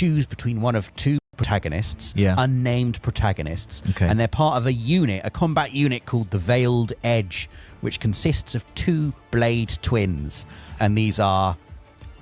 choose between one of two protagonists, unnamed protagonists, and they're part of a combat unit called the Veiled Edge, which consists of two blade twins. And these are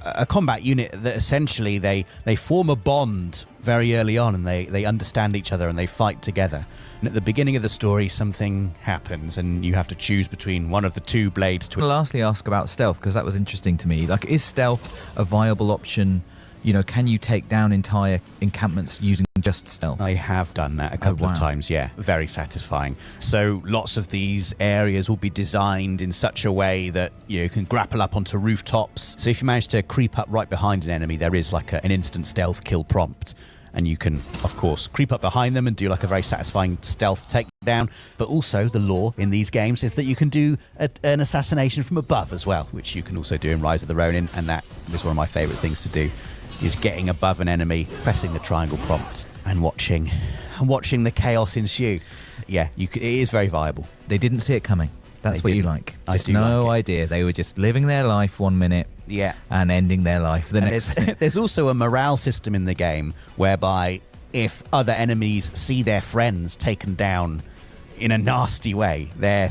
a combat unit that essentially they form a bond very early on, and they understand each other and they fight together. And at the beginning of the story, something happens and you have to choose between one of the two blade twins. I'll lastly ask about stealth, because that was interesting to me. Like, is stealth a viable option? You know, can you take down entire encampments using just stealth? I have done that a couple of times, yeah. Very satisfying. So lots of these areas will be designed in such a way that you can grapple up onto rooftops. So if you manage to creep up right behind an enemy, there is like an instant stealth kill prompt. And you can, of course, creep up behind them and do like a very satisfying stealth takedown. But also the lore in these games is that you can do an assassination from above as well, which you can also do in Rise of the Ronin. And that was one of my favourite things to do, is getting above an enemy, pressing the triangle prompt and watching the chaos ensue. Yeah, it is very viable. They didn't see it coming. That's what you like. Just no idea. They were just living their life 1 minute, and ending their life the next. There's also a morale system in the game whereby if other enemies see their friends taken down in a nasty way, their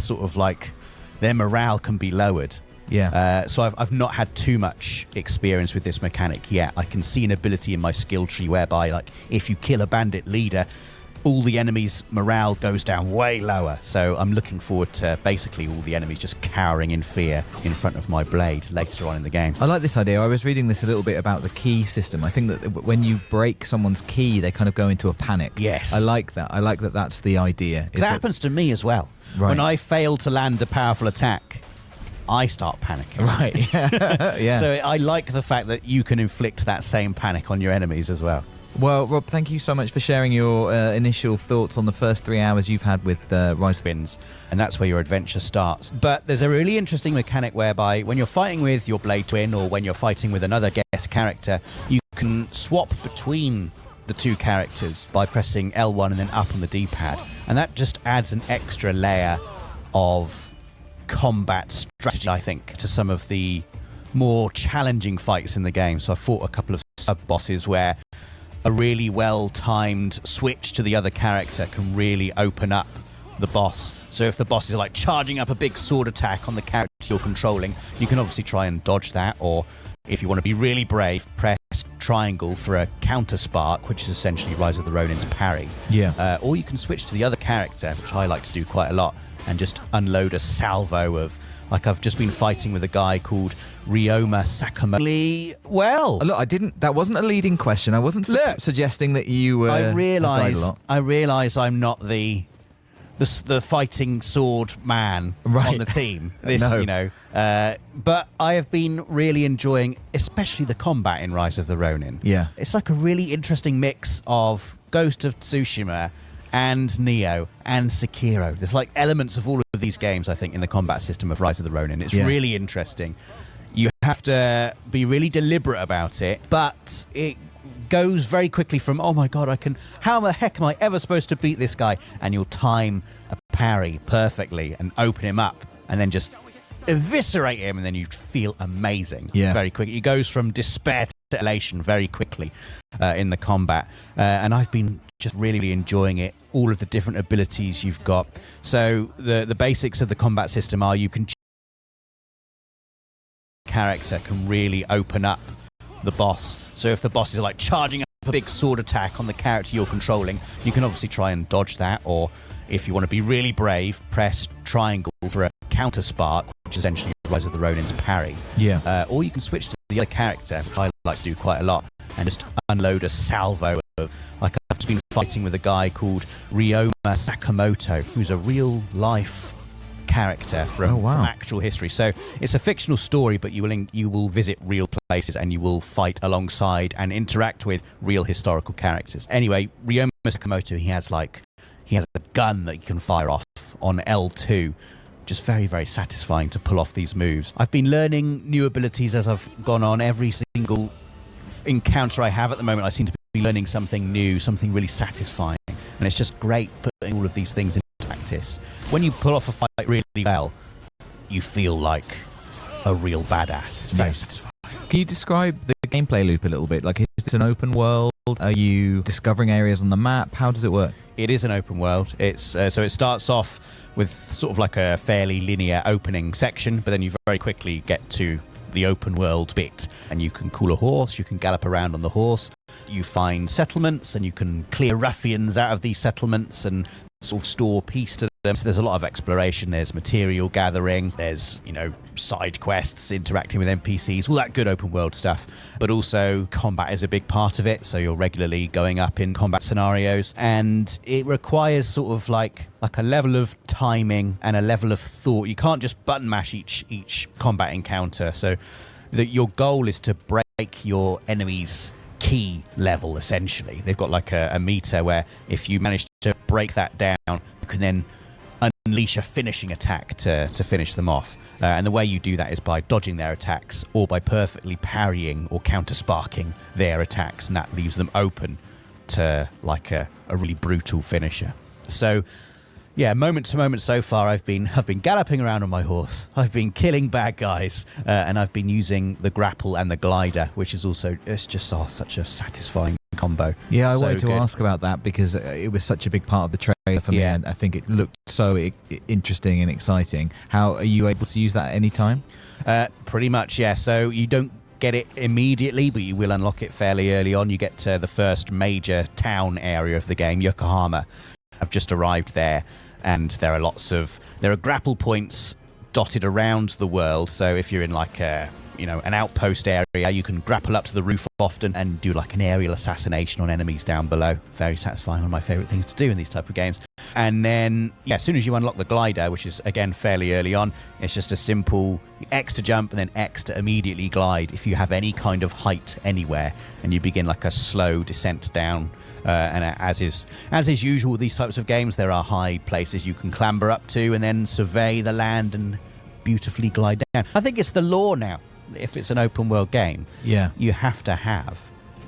morale can be lowered. Yeah. So I've not had too much experience with this mechanic yet. I can see an ability in my skill tree whereby, like, if you kill a bandit leader, all the enemies' morale goes down way lower. So I'm looking forward to basically all the enemies just cowering in fear in front of my blade later on in the game. I like this idea. I was reading this a little bit about the key system. I think that when you break someone's key, they kind of go into a panic. Yes. I like that. I like that that's the idea. That happens to me as well. Right. When I fail to land a powerful attack, I start panicking. Right. Yeah. So I like the fact that you can inflict that same panic on your enemies as well. Well, Rob, thank you so much for sharing your initial thoughts on the first 3 hours you've had with Rise. Spins, and that's where your adventure starts. But there's a really interesting mechanic whereby when you're fighting with your blade twin or when you're fighting with another guest character, you can swap between the two characters by pressing L1 and then up on the D-pad. And that just adds an extra layer of combat strategy, I think, to some of the more challenging fights in the game. So I fought a couple of sub-bosses where a really well-timed switch to the other character can really open up the boss. So if the boss is like charging up a big sword attack on the character you're controlling, you can obviously try and dodge that, or if you want to be really brave, press triangle for a counter spark, which is essentially Rise of the Ronin's parry. Yeah. Or you can switch to the other character, which I like to do quite a lot, and just unload a salvo of, like, I've just been fighting with a guy called Ryoma Sakamoto. Well, look, that wasn't a leading question. I wasn't suggesting that you I realise I'm not the fighting sword man on the team. But I have been really enjoying, especially the combat in Rise of the Ronin. Yeah. It's like a really interesting mix of Ghost of Tsushima and Nioh and Sekiro. There's like elements of all of these games, I think, in the combat system of Rise of the Ronin. It's really interesting. You have to be really deliberate about it, but it goes very quickly from, oh my god, how the heck am I ever supposed to beat this guy? And you'll time a parry perfectly and open him up and then just eviscerate him, and then you feel amazing very quickly. It goes from despair to elation very quickly in the combat. And I've been just really enjoying it, all of the different abilities you've got. So the basics of the combat system are you can character can really open up the boss. So if the boss is like charging up a big sword attack on the character you're controlling, you can obviously try and dodge that, or if you want to be really brave, press triangle for a counter spark, which is essentially Rise of the Ronin's parry. Yeah. Or you can switch to the other character, which I like to do quite a lot, and just unload a salvo of, like, I've just been fighting with a guy called Ryoma Sakamoto, who's a real life character from actual history. So it's a fictional story, but you will visit real places and you will fight alongside and interact with real historical characters. Anyway, Ryoma Sakamoto, he has a gun that you can fire off on L2. Just very, very satisfying to pull off these moves. I've been learning new abilities as I've gone on. Every single encounter I have at the moment, I seem to be learning something new, something really satisfying. And it's just great putting all of these things into practice. When you pull off a fight really well, you feel like a real badass. It's very satisfying. Can you describe the gameplay loop a little bit? Like, is it an open world? Are you discovering areas on the map? How does it work? It is an open world. It's so it starts off with sort of like a fairly linear opening section, but then you very quickly get to the open world bit, and you can cool a horse, you can gallop around on the horse, you find settlements, and you can clear ruffians out of these settlements and sort of store peace to them. So there's a lot of exploration, there's material gathering, there's, side quests, interacting with NPCs, all that good open world stuff. But also combat is a big part of it, so you're regularly going up in combat scenarios, and it requires sort of like a level of timing and a level of thought. You can't just button mash each combat encounter. So your goal is to break your enemy's key level, essentially. They've got like a meter where if you manage to break that down, you can then unleash a finishing attack to finish them off. And the way you do that is by dodging their attacks or by perfectly parrying or counter-sparking their attacks, and that leaves them open to like a really brutal finisher. So yeah, moment to moment so far, I've been galloping around on my horse. I've been killing bad guys, and I've been using the grapple and the glider, which is also such a satisfying combo. Yeah, I wanted to ask about that because it was such a big part of the trailer for me, and I think it looked so interesting and exciting. How are you able to use that at any time? Pretty much, yeah. So you don't get it immediately, but you will unlock it fairly early on. You get to the first major town area of the game, Yokohama. I've just arrived there, and there are grapple points dotted around the world. So if you're in like an outpost area, you can grapple up to the roof often and do like an aerial assassination on enemies down below. Very satisfying, one of my favorite things to do in these type of games. And then as soon as you unlock the glider, which is again fairly early on, it's just a simple X to jump and then X to immediately glide if you have any kind of height anywhere, and you begin like a slow descent down. And as is usual with these types of games, there are high places you can clamber up to and then survey the land and beautifully glide down. I think it's the law now. If it's an open world game, you have to have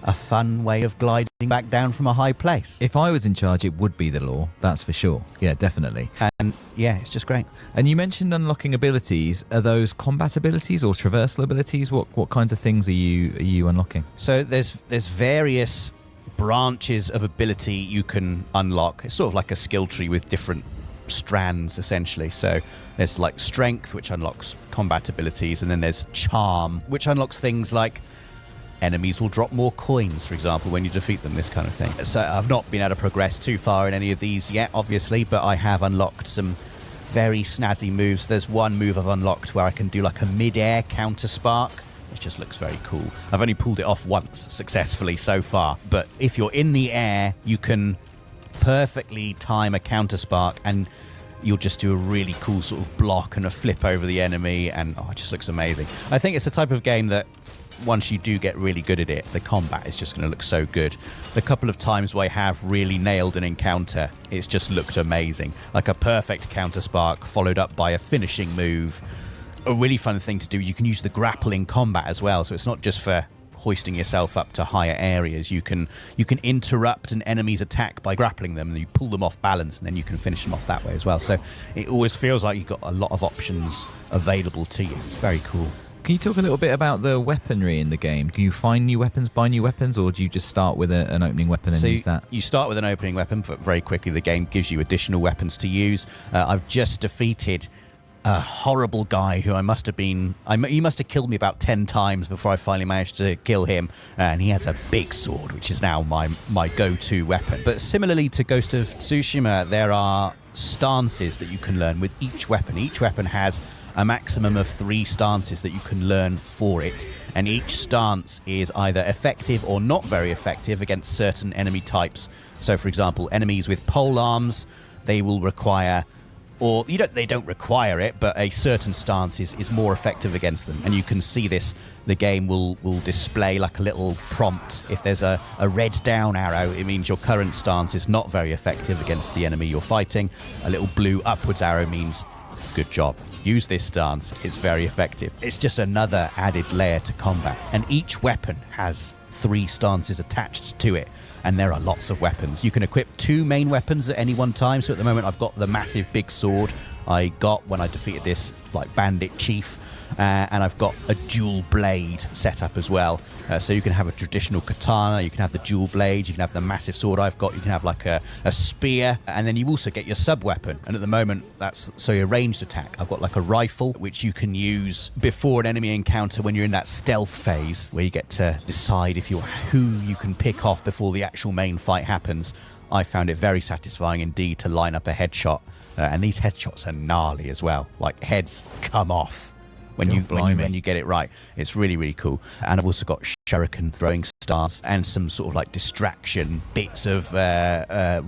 a fun way of gliding back down from a high place. If I was in charge, it would be the law, that's for sure. Yeah, definitely. And yeah, it's just great. And you mentioned unlocking abilities. Are those combat abilities or traversal abilities? What kinds of things are you unlocking? So there's various branches of ability you can unlock. It's sort of like a skill tree with different strands, essentially. So there's like strength, which unlocks combat abilities, and then there's charm, which unlocks things like enemies will drop more coins, for example, when you defeat them, this kind of thing. So I've not been able to progress too far in any of these yet, obviously, but I have unlocked some very snazzy moves. There's one move I've unlocked where I can do like a mid-air counter spark, which just looks very cool. I've only pulled it off once successfully so far, but if you're in the air, you can perfectly time a counter spark and you'll just do a really cool sort of block and a flip over the enemy, and it just looks amazing. I think it's the type of game that once you do get really good at it, the combat is just going to look so good. The couple of times where I have really nailed an encounter, it's just looked amazing. Like a perfect counter spark followed up by a finishing move. A really fun thing to do, you can use the grapple in combat as well, so it's not just for hoisting yourself up to higher areas. You can interrupt an enemy's attack by grappling them, and you pull them off balance, and then you can finish them off that way as well. So it always feels like you've got a lot of options available to you. It's very cool. Can you talk a little bit about the weaponry in the game? Do you find new weapons, buy new weapons, or do you just start with an opening weapon and use that? You start with an opening weapon, but very quickly the game gives you additional weapons to use. I've just defeated a horrible guy who he must have killed me about 10 times before I finally managed to kill him, and he has a big sword, which is now my go-to weapon. But similarly to Ghost of Tsushima, there are stances that you can learn with each weapon. Each weapon has a maximum of 3 stances that you can learn for it, and each stance is either effective or not very effective against certain enemy types. So for example, enemies with pole arms, they will require, or they don't require it, but a certain stance is more effective against them. And you can see this, the game will display like a little prompt. If there's a red down arrow, it means your current stance is not very effective against the enemy you're fighting. A little blue upwards arrow means good job. Use this stance, it's very effective. It's just another added layer to combat. And each weapon has 3 stances attached to it. And there are lots of weapons. You can equip 2 main weapons at any one time. So at the moment I've got the massive big sword I got when I defeated this like bandit chief. and I've got a dual blade set up as well. So you can have a traditional katana, you can have the dual blade, you can have the massive sword I've got, you can have like a spear, and then you also get your sub-weapon. And at the moment, that's so your ranged attack. I've got like a rifle, which you can use before an enemy encounter when you're in that stealth phase, where you get to decide who you can pick off before the actual main fight happens. I found it very satisfying indeed to line up a headshot, and these headshots are gnarly as well. Like, heads come off when you get it right. It's really, really cool. And I've also got shuriken throwing stars and some sort of like distraction bits of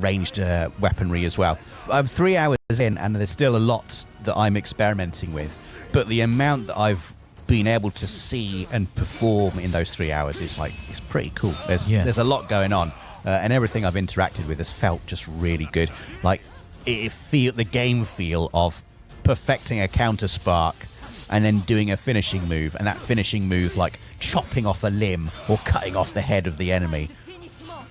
ranged weaponry as well. I'm 3 hours in, and there's still a lot that I'm experimenting with, but the amount that I've been able to see and perform in those 3 hours is it's pretty cool. There's a lot going on, and everything I've interacted with has felt just really good. Like, the game feel of perfecting a counter spark and then doing a finishing move, and that finishing move like chopping off a limb or cutting off the head of the enemy.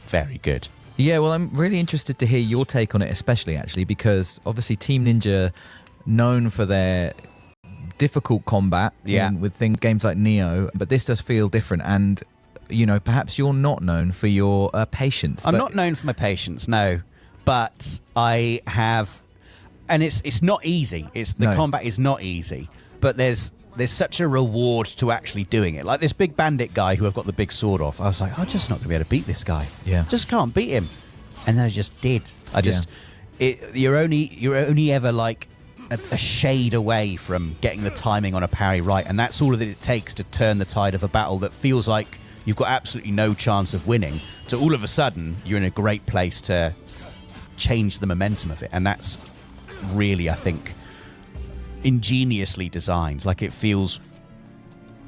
Very good. Yeah, well, I'm really interested to hear your take on it, especially actually, because obviously Team Ninja, known for their difficult combat with games like Neo, but this does feel different. And perhaps you're not known for your patience. I'm not known for my patience, no, but I have, and it's not easy. Combat is not easy, but there's such a reward to actually doing it. Like this big bandit guy who I've got the big sword off. I was like, I'm just not going to be able to beat this guy. Yeah, just can't beat him. And then I just did. You're only ever like a shade away from getting the timing on a parry right, and that's all that it takes to turn the tide of a battle that feels like you've got absolutely no chance of winning. So all of a sudden, you're in a great place to change the momentum of it, and that's really, I think, ingeniously designed. Like, it feels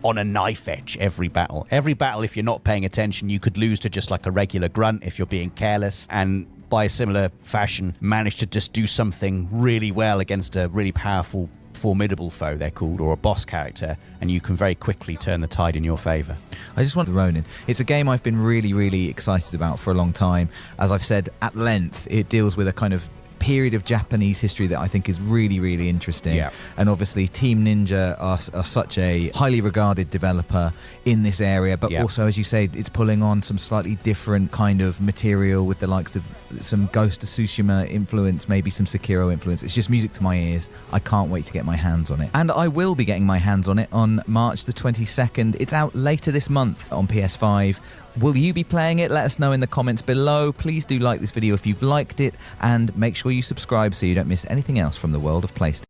on a knife edge every battle. If you're not paying attention, you could lose to just like a regular grunt if you're being careless, and by a similar fashion manage to just do something really well against a really powerful, formidable foe, they're called, or a boss character, and you can very quickly turn the tide in your favor. I just want the Ronin. It's a game I've been really, really excited about for a long time. As I've said at length, it deals with a kind of period of Japanese history that I think is really, really interesting. Yeah. And obviously Team Ninja are such a highly regarded developer in this area, but also, as you say, it's pulling on some slightly different kind of material with the likes of some Ghost of Tsushima influence, maybe some Sekiro influence. It's just music to my ears. I can't wait to get my hands on it. And I will be getting my hands on it on March the 22nd. It's out later this month on PS5. Will you be playing it? Let us know in the comments below. Please do like this video if you've liked it, and make sure you subscribe so you don't miss anything else from the world of PlayStation.